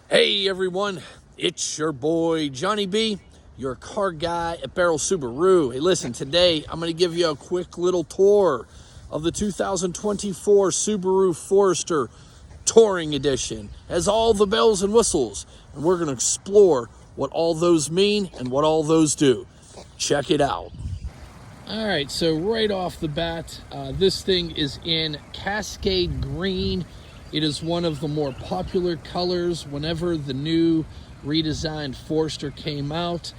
Hey everyone, it's your boy Johnny B, your car guy at Baierl Subaru. Hey listen, today I'm going to give you a quick little tour of the 2024 Subaru Forester Touring Edition. It has all the bells and whistles, and we're going to explore what all those mean and what all those do. Check it out. All right, so right off the bat, this thing is in Cascade Green. It is one of the more popular colors whenever the new redesigned Forester came out.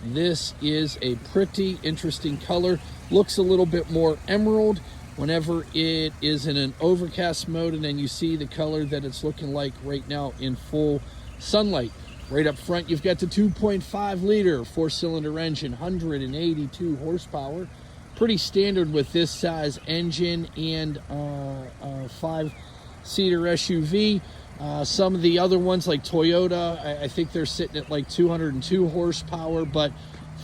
This is a pretty interesting color. Looks a little bit more emerald whenever it is in an overcast mode, and then you see the color that it's looking like right now in full sunlight. Right up front, you've got the 2.5 liter four-cylinder engine, 182 horsepower. Pretty standard with this size engine and five-seater SUV. Some of the other ones like Toyota, I think they're sitting at like 202 horsepower, but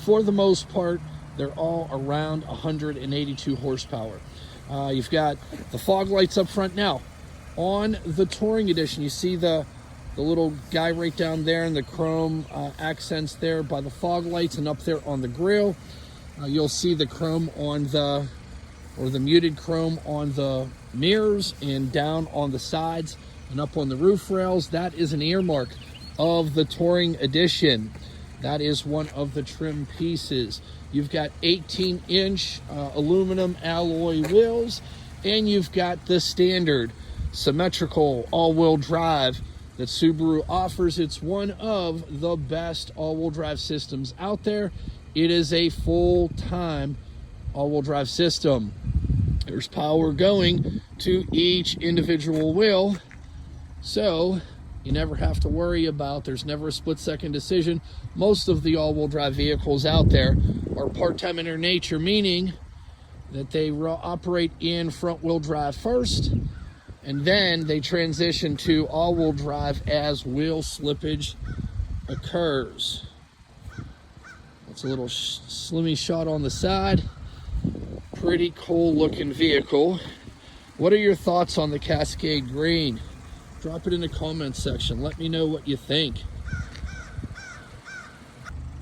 for the most part, they're all around 182 horsepower. You've got the fog lights up front. Now, on the Touring Edition, you see the little guy right down there and the chrome accents there by the fog lights, and up there on the grille, you'll see the chrome on the muted chrome on the mirrors and down on the sides and up on the roof rails. That is an earmark of the Touring Edition. That is one of the trim pieces. You've got 18-inch aluminum alloy wheels, and you've got the standard symmetrical all-wheel drive that Subaru offers. It's one of the best all-wheel drive systems out there. It is a full-time all-wheel drive system. There's power going to each individual wheel, so you never have to worry about, there's never a split-second decision. Most of the all-wheel drive vehicles out there are part-time in their nature, meaning that they operate in front-wheel drive first, and then they transition to all-wheel drive as wheel slippage occurs. That's a little slimmy shot on the side. Pretty cool looking vehicle. What are your thoughts on the Cascade Green? Drop it in the comments section. Let me know what you think.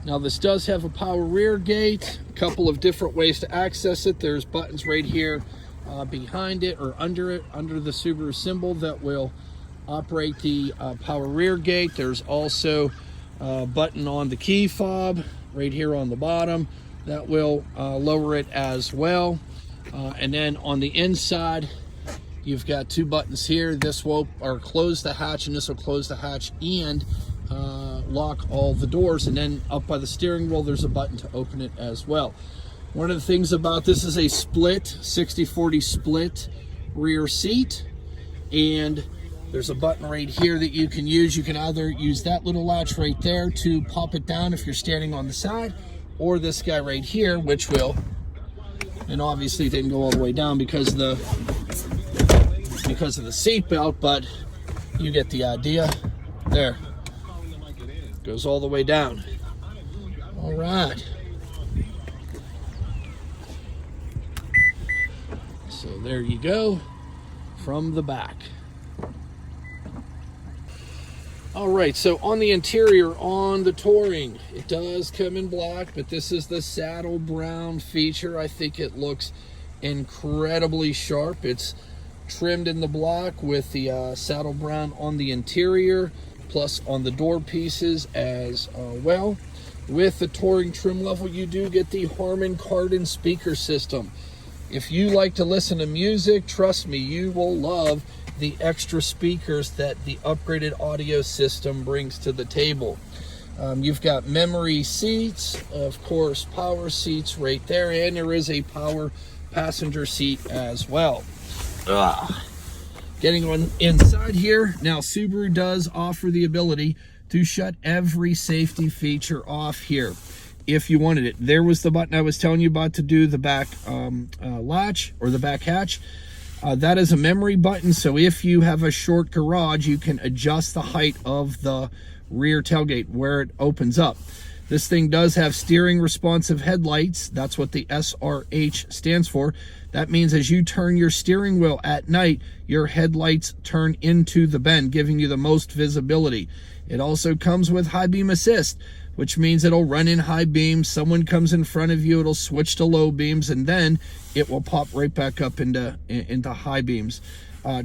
Now, this does have a power rear gate. A couple of different ways to access it. There's buttons right here behind it or under it, under the Subaru symbol, that will operate the power rear gate. There's also a button on the key fob right here on the bottom that will lower it as well. And then on the inside, you've got two buttons here. This will close the hatch, and this will close the hatch and lock all the doors. And then up by the steering wheel, there's a button to open it as well. One of the things about this is a split, 60-40 split rear seat, and there's a button right here that you can use. You can either use that little latch right there to pop it down if you're standing on the side, or this guy right here, which will, and obviously it didn't go all the way down because of the seat belt, but you get the idea. There, goes all the way down. All right. So there you go from the back. All right, so on the interior, on the Touring, it does come in black, but this is the saddle brown feature. I think it looks incredibly sharp. It's trimmed in the block with the saddle brown on the interior, plus on the door pieces as well. With the Touring trim level, you do get the Harman Kardon speaker system. If you like to listen to music, trust me, you will love the extra speakers that the upgraded audio system brings to the table. You've got memory seats, of course, power seats right there, and there is a power passenger seat as well. Getting on inside here, now Subaru does offer the ability to shut every safety feature off here if you wanted it. There was the button I was telling you about to do the back latch or the back hatch. That is a memory button, so if you have a short garage, you can adjust the height of the rear tailgate where it opens up. This thing does have steering responsive headlights. That's what the SRH stands for. That means as you turn your steering wheel at night, your headlights turn into the bend, giving you the most visibility. It also comes with high beam assist, which means it'll run in high beams. Someone comes in front of you, it'll switch to low beams, and then it will pop right back up into high beams.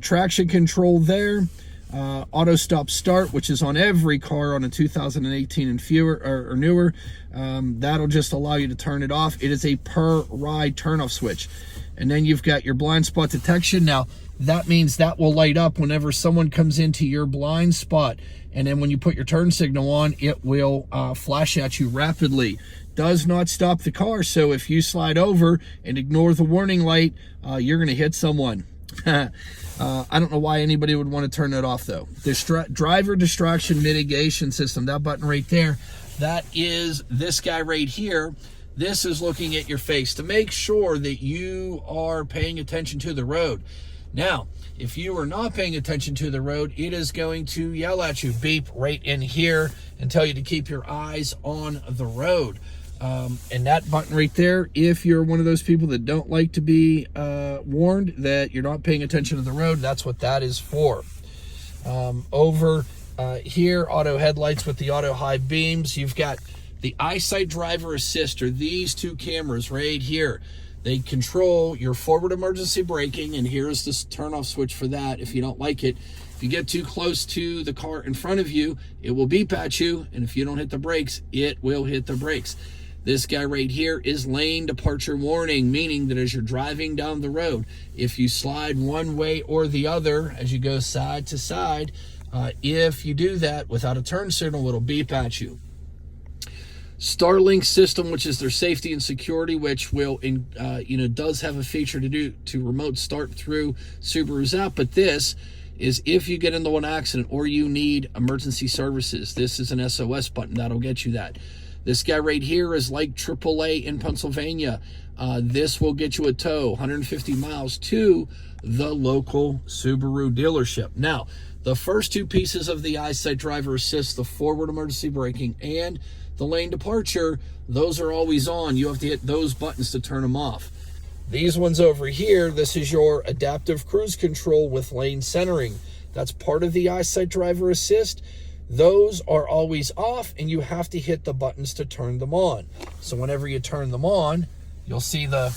Traction control there. Auto stop start, which is on every car on a 2018 and fewer or newer. That'll just allow you to turn it off. It is a per ride turnoff switch. And then you've got your blind spot detection. Now that means that will light up whenever someone comes into your blind spot, and then when you put your turn signal on, it will flash at you rapidly. Does not stop the car, so if you slide over and ignore the warning light, you're going to hit someone. I don't know why anybody would want to turn it off though. Driver distraction mitigation system, that button right there, that is this guy right here. This is looking at your face to make sure that you are paying attention to the road. Now, if you are not paying attention to the road, it is going to yell at you, beep right in here, and tell you to keep your eyes on the road. And that button right there, if you're one of those people that don't like to be warned that you're not paying attention to the road, that's what that is for. Over here, auto headlights with the auto high beams. You've got the eyesight driver assist, or these two cameras right here. They control your forward emergency braking, and here's this turn off switch for that if you don't like it. If you get too close to the car in front of you, it will beep at you, and if you don't hit the brakes, it will hit the brakes. This guy right here is lane departure warning, meaning that as you're driving down the road, if you slide one way or the other as you go side to side, if you do that without a turn signal, it'll beep at you. Starlink system, which is their safety and security, which will, does have a feature to remote start through Subaru's app. But this is if you get into an accident or you need emergency services. This is an SOS button that'll get you that. This guy right here is like AAA in Pennsylvania. This will get you a tow 150 miles to the local Subaru dealership. Now, the first two pieces of the eyesight driver assist, the forward emergency braking and the lane departure, those are always on. You have to hit those buttons to turn them off. These ones over here, this is your adaptive cruise control with lane centering. That's part of the eyesight driver assist. Those are always off, and you have to hit the buttons to turn them on. So whenever you turn them on, you'll see the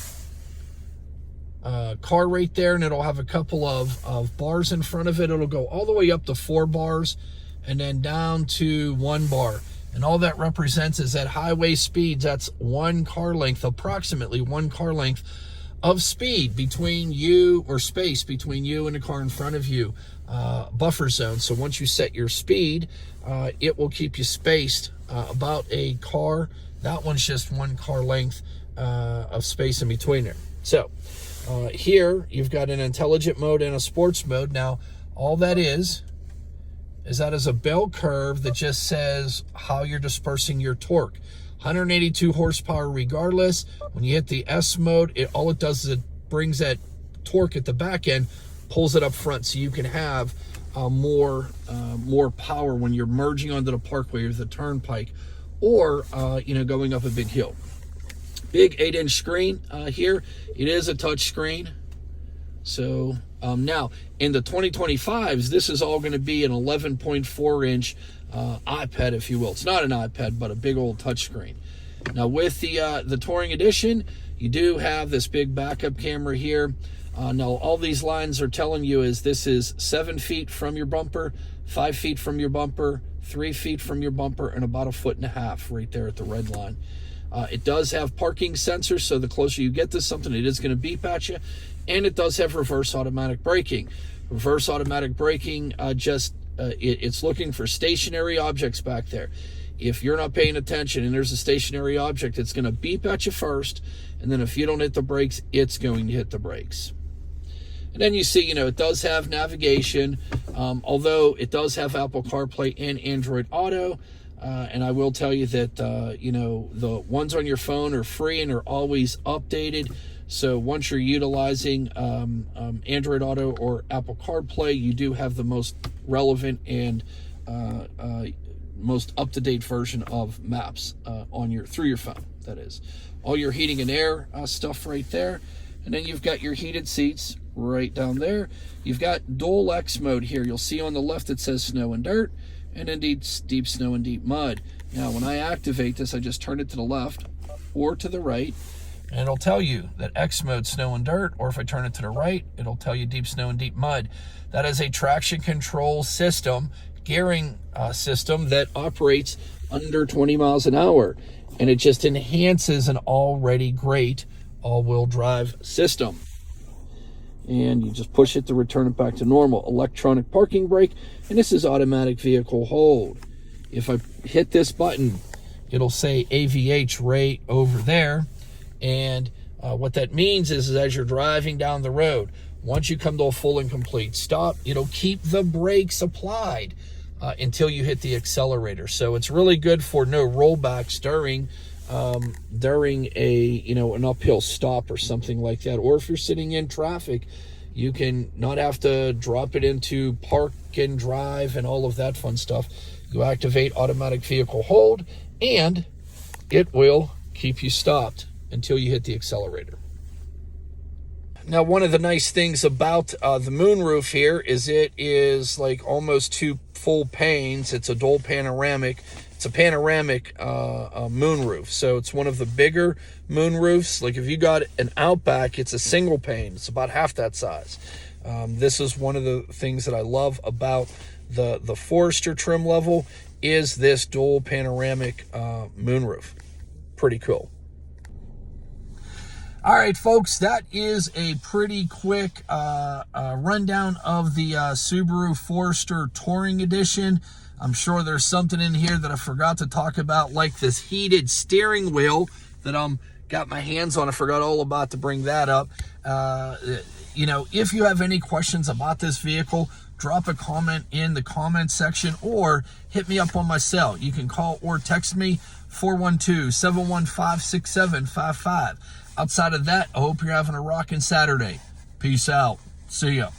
car right there, and it'll have a couple of bars in front of it. It'll go all the way up to 4 bars and then down to 1 bar. And all that represents is that highway speeds, that's 1 car length, approximately 1 car length of speed between you, or space between you and the car in front of you, buffer zone. So once you set your speed, it will keep you spaced about a car. That one's just 1 car length of space in between there. So here you've got an intelligent mode and a sports mode. Now, all that is that is a bell curve that just says how you're dispersing your torque. 182 horsepower regardless. When you hit the S mode, all it does is it brings that torque at the back end, pulls it up front, so you can have more power when you're merging onto the parkway or the turnpike, or going up a big hill. Big 8-inch screen here. It is a touch screen. So now in the 2025s, this is all going to be an 11.4-inch iPad, if you will. It's not an iPad, but a big old touchscreen. Now with the Touring Edition, you do have this big backup camera here. Now all these lines are telling you is this is 7 feet from your bumper, 5 feet from your bumper, 3 feet from your bumper, and about 1.5 feet right there at the red line. It does have parking sensors, so the closer you get to something, it is going to beep at you. And it does have reverse automatic braking. Reverse automatic braking, it's looking for stationary objects back there. If you're not paying attention and there's a stationary object, it's going to beep at you first, and then if you don't hit the brakes, it's going to hit the brakes. And then you see, it does have navigation, although it does have Apple CarPlay and Android Auto. And I will tell you that, the ones on your phone are free and are always updated. So once you're utilizing Android Auto or Apple CarPlay, you do have the most relevant and most up-to-date version of maps through your phone. That is all your heating and air stuff right there. And then you've got your heated seats right down there. You've got dual X mode here. You'll see on the left it says snow and dirt, and then deep snow and deep mud. Now when I activate this, I just turn it to the left or to the right, and it'll tell you that X mode, snow and dirt, or if I turn it to the right, it'll tell you deep snow and deep mud. That is a traction control system, gearing system that operates under 20 miles an hour, and it just enhances an already great all-wheel drive system. And you just push it to return it back to normal. Electronic parking brake, and this is automatic vehicle hold. If I hit this button, it'll say AVH right over there, and what that means is as you're driving down the road, once you come to a full and complete stop, it'll keep the brakes applied until you hit the accelerator. So it's really good for no rollbacks during an uphill stop or something like that. Or if you're sitting in traffic, you can not have to drop it into park and drive and all of that fun stuff. You activate automatic vehicle hold, and it will keep you stopped until you hit the accelerator. Now, one of the nice things about the moonroof here is it is like almost 2 full panes. It's a dual panoramic. It's a panoramic moonroof. So it's one of the bigger moonroofs. Like if you got an Outback, it's a single pane. It's about half that size. This is one of the things that I love about the Forester trim level is this dual panoramic moonroof. Pretty cool. All right, folks, that is a pretty quick rundown of the Subaru Forester Touring Edition. I'm sure there's something in here that I forgot to talk about, like this heated steering wheel that got my hands on. I forgot all about to bring that up. If you have any questions about this vehicle, drop a comment in the comment section or hit me up on my cell. You can call or text me, 412-715-6755. Outside of that, I hope you're having a rocking Saturday. Peace out. See ya.